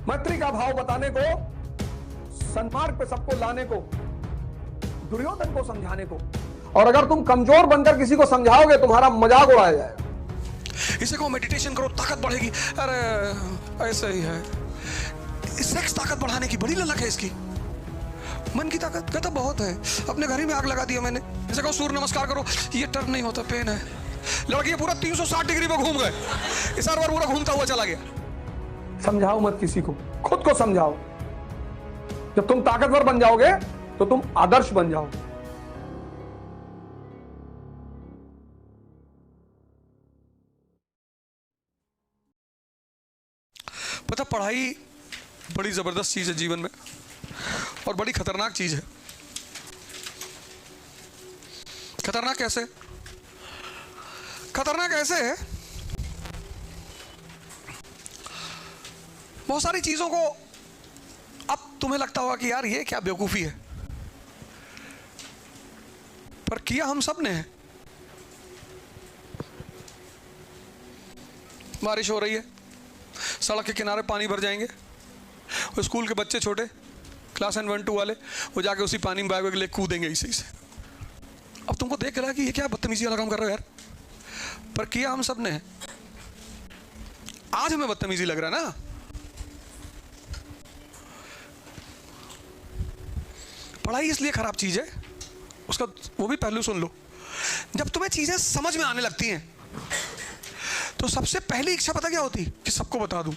मैत्री का भाव बताने को, सन्मार्ग पे सबको लाने को, दुर्योधन को समझाने को। और अगर तुम कमजोर बनकर किसी को समझाओगे तुम्हारा मजाक उड़ाया जाएगा। इसे कहो मेडिटेशन करो ताकत बढ़ेगी, अरे ऐसा ही है। सेक्स ताकत बढ़ाने की बड़ी ललक है इसकी। मन की ताकत कहता बहुत है, अपने घर ही में आग लगा दिया मैंने। इसे कहो सूर्य नमस्कार करो, ये टर्न नहीं होता, पेन है। लड़की पूरा 360 डिग्री पे घूम गए, इस बार पूरा घूमता हुआ चला गया। समझाओ मत किसी को, खुद को समझाओ। जब तुम ताकतवर बन जाओगे तो तुम आदर्श बन जाओगे। पता, पढ़ाई बड़ी जबरदस्त चीज है जीवन में और बड़ी खतरनाक चीज है। खतरनाक कैसे? खतरनाक ऐसे है, बहुत सारी चीजों को अब तुम्हें लगता होगा कि यार ये क्या बेवकूफी है, पर किया हम सब ने है। बारिश हो रही है, सड़क के किनारे पानी भर जाएंगे, वो स्कूल के बच्चे छोटे क्लास 1 2 वाले, वो जाके उसी पानी में बैग लेके कूदेंगे इसी से। अब तुमको देख रहा है कि ये क्या बदतमीजी वाला काम कर रहे हो यार, पर किया हम सब ने है। आज हमें बदतमीजी लग रहा है ना, पढ़ाई इसलिए खराब चीज है, उसका वो भी पहलू सुन लो। जब तुम्हें चीजें समझ में आने लगती हैं तो सबसे पहली इच्छा पता क्या होती? कि सबको बता दूं।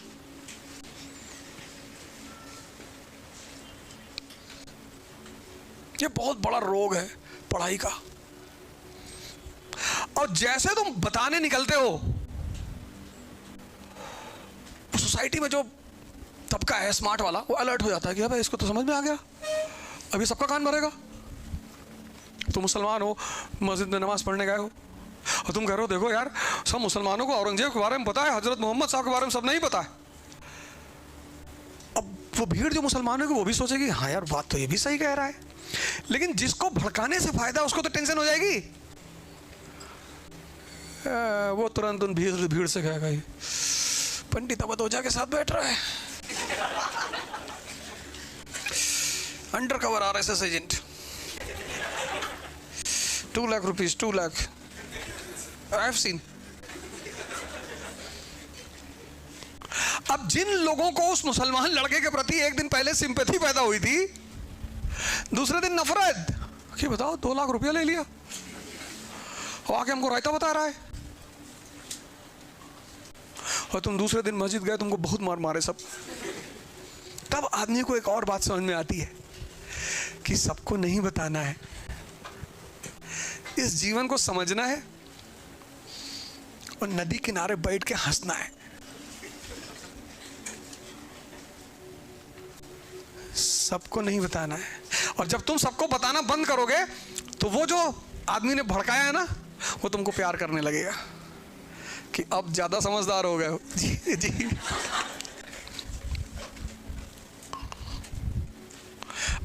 ये बहुत बड़ा रोग है पढ़ाई का। और जैसे तुम बताने निकलते हो, सोसाइटी में जो तबका है स्मार्ट वाला, वो अलर्ट हो जाता है कि भाई इसको तो समझ में आ गया, अभी सबका कान भरेगा। तुम मुसलमान हो, मस्जिद में नमाज पढ़ने गए हो, और तुम कह रहे हो देखो यार सब मुसलमानों को औरंगजेब के बारे में पता है, हजरत मोहम्मद साहब के बारे में सब नहीं पता है। अब वो भीड़ जो मुसलमानों की वो भी सोचेगी हाँ यार बात तो ये भी सही कह रहा है, लेकिन जिसको भड़काने से फायदा उसको तो टेंशन हो जाएगी। वो तुरंत उन भीड़ से कहेगा पंडित अब ओझा के साथ बैठ रहा है, under cover RSS agent, 2 lakh rupees, 2 lakh, I have seen. अब जिन लोगों को उस मुसलमान लड़के के प्रति एक दिन पहले सिंपैथी पैदा हुई थी, दूसरे दिन नफरत कि बताओ 2 लाख रुपया ले लिया और आके हमको रायता बता रहा है, और तुम दूसरे दिन मस्जिद गए, तुमको बहुत मार मारे सब। तब आदमी को एक और बात समझ में आती है कि सबको नहीं बताना है, इस जीवन को समझना है और नदी किनारे बैठ के हंसना है। सबको नहीं बताना है। और जब तुम सबको बताना बंद करोगे तो वो जो आदमी ने भड़काया है ना, वो तुमको प्यार करने लगेगा कि अब ज्यादा समझदार हो गए हो। जी जी।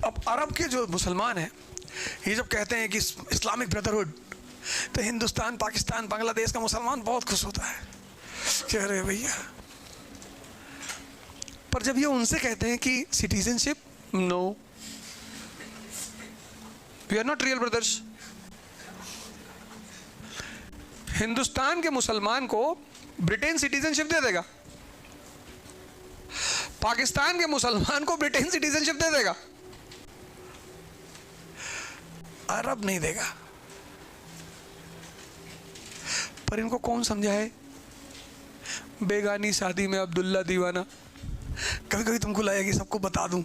अब अरब के जो मुसलमान हैं, ये जब कहते हैं कि इस्लामिक ब्रदरहुड, तो हिंदुस्तान, पाकिस्तान, बांग्लादेश का मुसलमान बहुत खुश होता है, कह रहे भैया। पर जब ये उनसे कहते हैं कि citizenship, no, we are not real brothers. Hindustan के मुसलमान को ब्रिटेन सिटीजनशिप दे देगा, पाकिस्तान के मुसलमान को ब्रिटेन सिटीजनशिप दे देगा, अरब नहीं देगा। पर इनको कौन समझाए? बेगानी शादी में अब्दुल्ला दीवाना। कभी कभी तुमको लगेगा कि सबको बता दूं,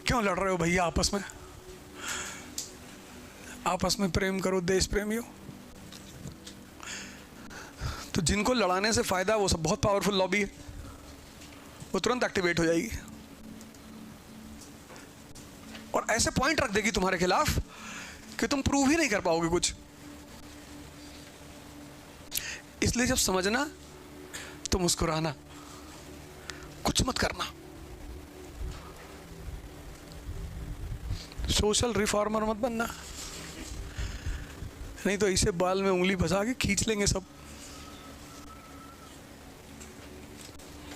क्यों लड़ रहे हो भैया आपस में? आपस में प्रेम करो, देश प्रेमियों। तो जिनको लड़ाने से फायदा, वो सब बहुत पावरफुल लॉबी है, वो तुरंत एक्टिवेट हो जाएगी और ऐसे पॉइंट रख देगी तुम्हारे खिलाफ कि तुम प्रूव ही नहीं कर पाओगे कुछ। इसलिए जब समझना तो मुस्कुराना, कुछ मत करना। सोशल रिफॉर्मर मत बनना, नहीं तो इसे बाल में उंगली फंसा के खींच लेंगे सब।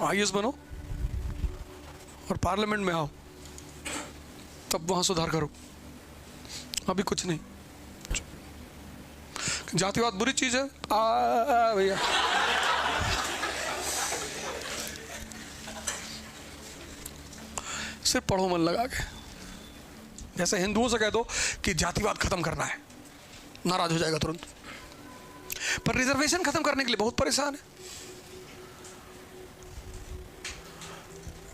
आईएएस बनो, और पार्लियामेंट में आओ, तब वहां सुधार करो। अभी कुछ नहीं। जातिवाद बुरी चीज है भैया। सिर्फ पढ़ो मन लगा के। जैसे हिंदुओं से कह दो कि जातिवाद खत्म करना है, नाराज हो जाएगा तुरंत। पर रिजर्वेशन खत्म करने के लिए बहुत परेशान है।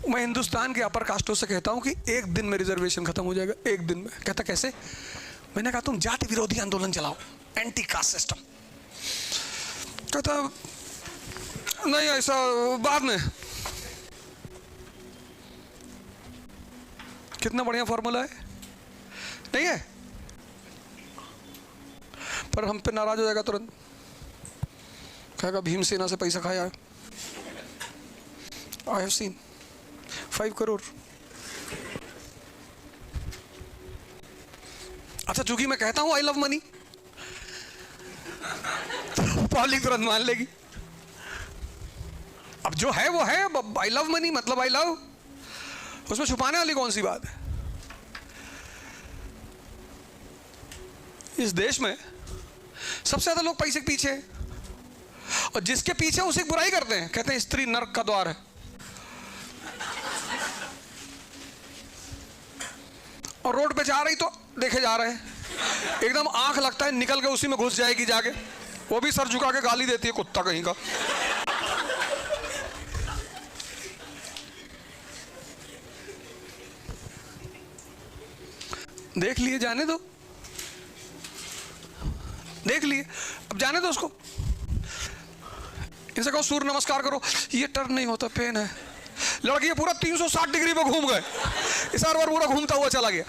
मैं हिंदुस्तान के अपर कास्टों से कहता हूं कि एक दिन में रिजर्वेशन खत्म हो जाएगा, एक दिन में। कहता कैसे? मैंने कहा तुम जाति विरोधी आंदोलन चलाओ, एंटी कास्ट सिस्टम। कहता नहीं, ऐसा बाद में। कितना बढ़िया फॉर्मूला है, नहीं है? पर हम पे नाराज हो जाएगा तुरंत। कहेगा भीमसेना से पैसा खाया है। I have seen 5 crore. अच्छा, चूंकि मैं कहता हूं आई लव मनी, तो पब्लिक तुरंत मान लेगी। अब जो है वो है, आई लव मनी मतलब आई लव। उसमें छुपाने वाली कौन सी बात है? इस देश में सबसे ज्यादा लोग पैसे के पीछे हैं, और जिसके पीछे उसे बुराई करते हैं। कहते हैं स्त्री नर्क का द्वार है, और रोड पे जा रही तो देखे जा रहे हैं। एकदम आंख लगता है निकल के उसी में घुस जाएगी जाके, वो भी सर झुका के गाली देती है, कुत्ता कहीं का। देख लिए, जाने दो, देख लिए, अब जाने दो उसको। इनसे कहो सूर्य नमस्कार करो, ये टर्न नहीं होता, पेन है। लड़की पूरा 360 डिग्री पे घूम गए, इस बार पूरा घूमता हुआ चला गया।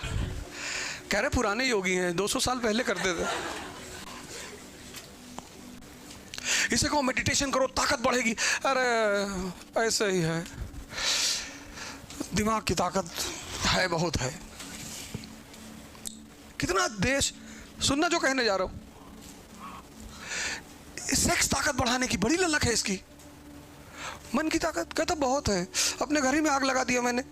कह रहे पुराने योगी हैं, 200 साल पहले करते थे। इसे कहो मेडिटेशन करो, ताकत बढ़ेगी। अरे ऐसे ही है, दिमाग की ताकत है, बहुत है। कितना देश, सुनना जो कहने जा रहा हूं, सेक्स ताकत बढ़ाने की बड़ी ललक है इसकी। मन की ताकत कहता बहुत है। अपने घर ही में आग लगा दिया मैंने,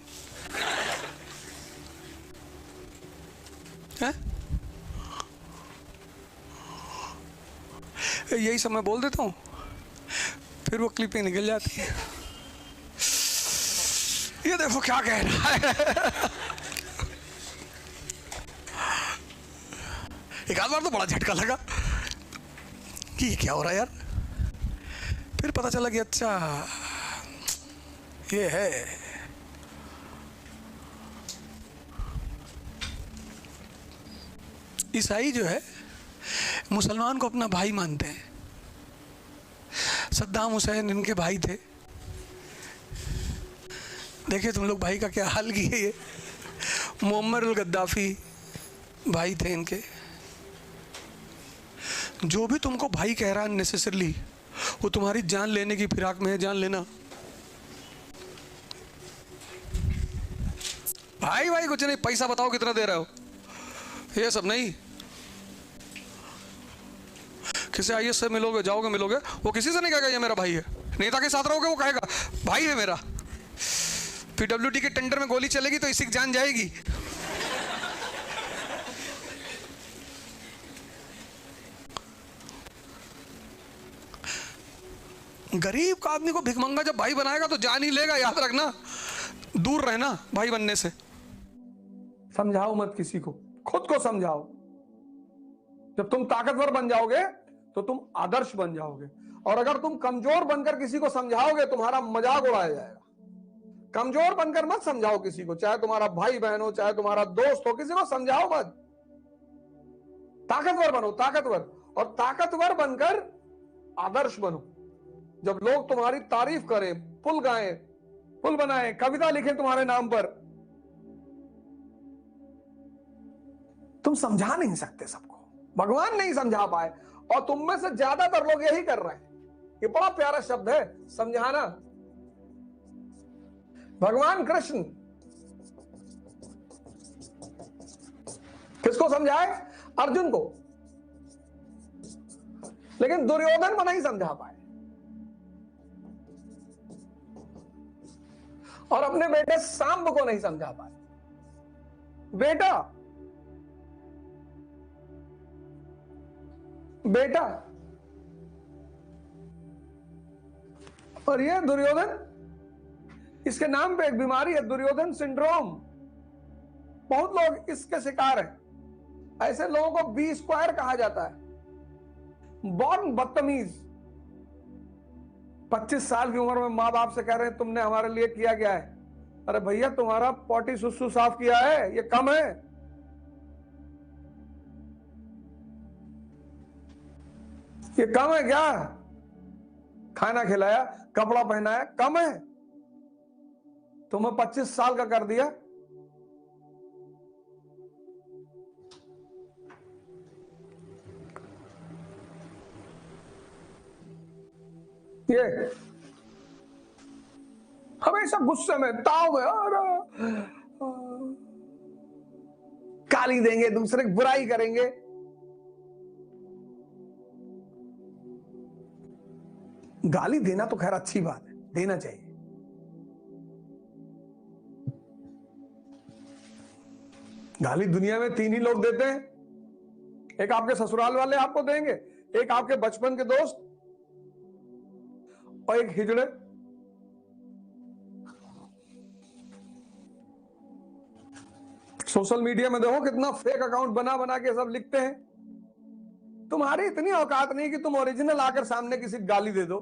है? यही सब मैं बोल देता हूं, फिर वो क्लिपें निकल जाती है। ये देखो क्या कह रहा है। एक आध बार तो बड़ा झटका लगा कि ये क्या हो रहा है यार। फिर पता चला कि अच्छा ये है। ईसाई जो है मुसलमान को अपना भाई मानते हैं। सद्दाम हुसैन इनके भाई थे। देखिए तुम लोग भाई का क्या हाल किए। ये मुअम्मर अल गद्दाफी भाई थे इनके। जो भी तुमको भाई कह रहा है नेसेसरली, वो तुम्हारी जान लेने की फिराक में है। जान लेना भाई, भाई कुछ नहीं, पैसा बताओ कितना दे रहे हो, ये सब नहीं। किसी आईएएस से मिलोगे, जाओगे मिलोगे, वो किसी से नहीं कहेगा ये मेरा भाई है। नेता के साथ रहोगे, वो कहेगा भाई है मेरा। पीडब्ल्यूडी के टेंडर में गोली चलेगी तो इसी की जान जाएगी। गरीब का आदमी को भिखमंगा जब भाई बनाएगा तो जान ही लेगा। याद रखना, दूर रहना भाई बनने से। समझाओ मत किसी को, खुद को समझाओ। जब तुम ताकतवर बन जाओगे तो तुम आदर्श बन जाओगे। और अगर तुम कमजोर बनकर किसी को समझाओगे, तुम्हारा मजाक उड़ाया जाएगा। कमजोर बनकर मत समझाओ किसी को, चाहे तुम्हारा भाई बहन हो, चाहे तुम्हारा दोस्त हो, किसी को समझाओ मत। ताकतवर बनो, ताकतवर। और ताकतवर बनकर आदर्श बनो। जब लोग तुम्हारी तारीफ करें, पुल गाएं, पुल बनाएं, कविता लिखें तुम्हारे नाम पर, तुम समझा नहीं सकते सबको। भगवान नहीं समझा पाए, और तुम में से ज्यादातर लोग यही कर रहे हैं। ये बड़ा प्यारा शब्द है, समझाना। भगवान कृष्ण किसको समझाए? अर्जुन को। लेकिन दुर्योधन को नहीं समझा पाए। और अपने बेटे सांब को नहीं समझा पाए। बेटा बेटा और ये दुर्योधन, इसके नाम पे एक बीमारी है, दुर्योधन सिंड्रोम। बहुत लोग इसके शिकार हैं। ऐसे लोगों को बी स्क्वायर कहा जाता है। बॉर्न बदतमीज, 25 साल की उम्र में मां बाप से कह रहे हैं तुमने हमारे लिए किया क्या है? अरे भैया तुम्हारा पोटी सुसु साफ किया है, ये कम है। ये कम है क्या? खाना खिलाया, कपड़ा पहनाया, कम है? तुम्हें 25 साल का कर दिया। ये हमेशा गुस्से में, ताव में, गाली देंगे, दूसरे की बुराई करेंगे। गाली देना तो खैर अच्छी बात है, देना चाहिए। गाली दुनिया में 3 ही लोग देते हैं। एक आपके ससुराल वाले आपको देंगे, एक आपके बचपन के दोस्त, और एक हिजड़े। सोशल मीडिया में देखो कितना फेक अकाउंट बना बना के सब लिखते हैं। तुम्हारी इतनी औकात नहीं कि तुम ओरिजिनल आकर सामने किसी को गाली दे दो।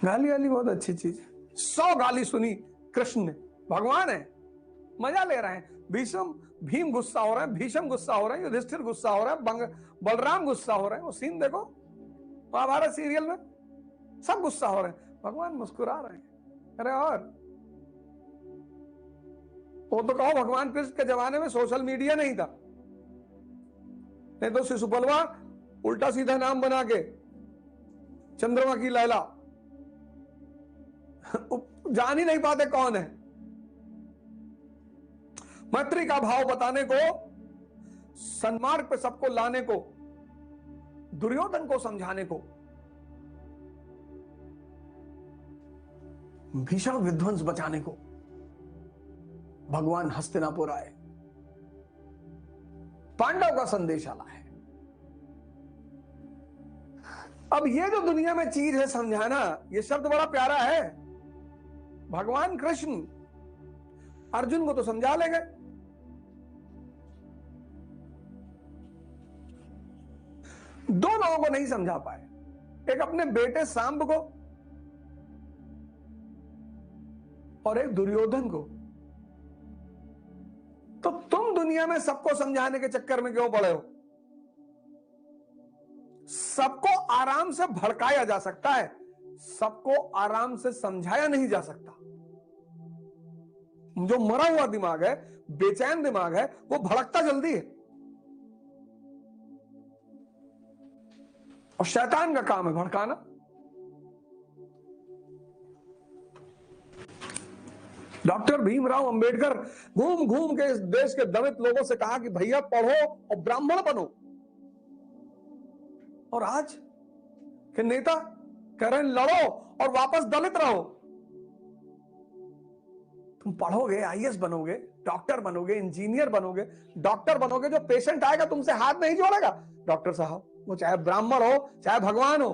गाली वाली बहुत अच्छी चीज है। 100 गाली सुनी कृष्ण ने, भगवान है, मजा ले रहे हैं। भीम गुस्सा हो रहा है, भीष्म गुस्सा हो रहा है, युधिष्ठिर गुस्सा हो रहा है, बलराम गुस्सा हो रहे हैं। वो सीन देखो महाभारत सीरियल में, सब गुस्सा हो रहे हैं, भगवान मुस्कुरा रहे हैं। अरे और वो तो कहो भगवान कृष्ण के जमाने में सोशल मीडिया नहीं था, नहीं तो शिशुपलवा उल्टा सीधा नाम बना के चंद्रमा की लैला जान ही नहीं पाते कौन है। मैत्री का भाव बताने को, सन्मार्ग पे सबको लाने को, दुर्योधन को समझाने को, भीषण विध्वंस बचाने को भगवान हस्तिनापुर आए, पांडव का संदेश लाए। अब ये जो दुनिया में चीज है समझाना, ये शब्द बड़ा प्यारा है। भगवान कृष्ण अर्जुन को तो समझा ले गए, दो लोगों को नहीं समझा पाए, एक अपने बेटे सांब को और एक दुर्योधन को। तो तुम दुनिया में सबको समझाने के चक्कर में क्यों पड़े हो? सबको आराम से भड़काया जा सकता है, सबको आराम से समझाया नहीं जा सकता। जो मरा हुआ दिमाग है, बेचैन दिमाग है, वो भड़कता जल्दी है, और शैतान का काम है भड़काना। डॉक्टर भीमराव अंबेडकर घूम घूम के इस देश के दलित लोगों से कहा कि भैया पढ़ो और ब्राह्मण बनो, और आज के नेता कह रहे हैं लड़ो और वापस दलित रहो। तुम पढ़ोगे, आईएएस बनोगे, डॉक्टर बनोगे, इंजीनियर बनोगे। डॉक्टर बनोगे, जो पेशेंट आएगा तुमसे हाथ नहीं जोड़ेगा, डॉक्टर साहब, वो चाहे ब्राह्मण हो चाहे भगवान हो।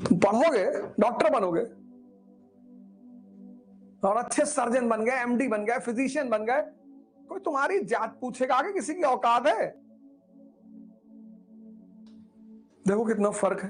तुम पढ़ोगे, डॉक्टर बनोगे, और अच्छे सर्जन बन गए, एमडी बन गए, फिजिशियन बन गए, कोई तुम्हारी जात पूछेगा कि किसी की औकात है? देखो कितना फर्क है।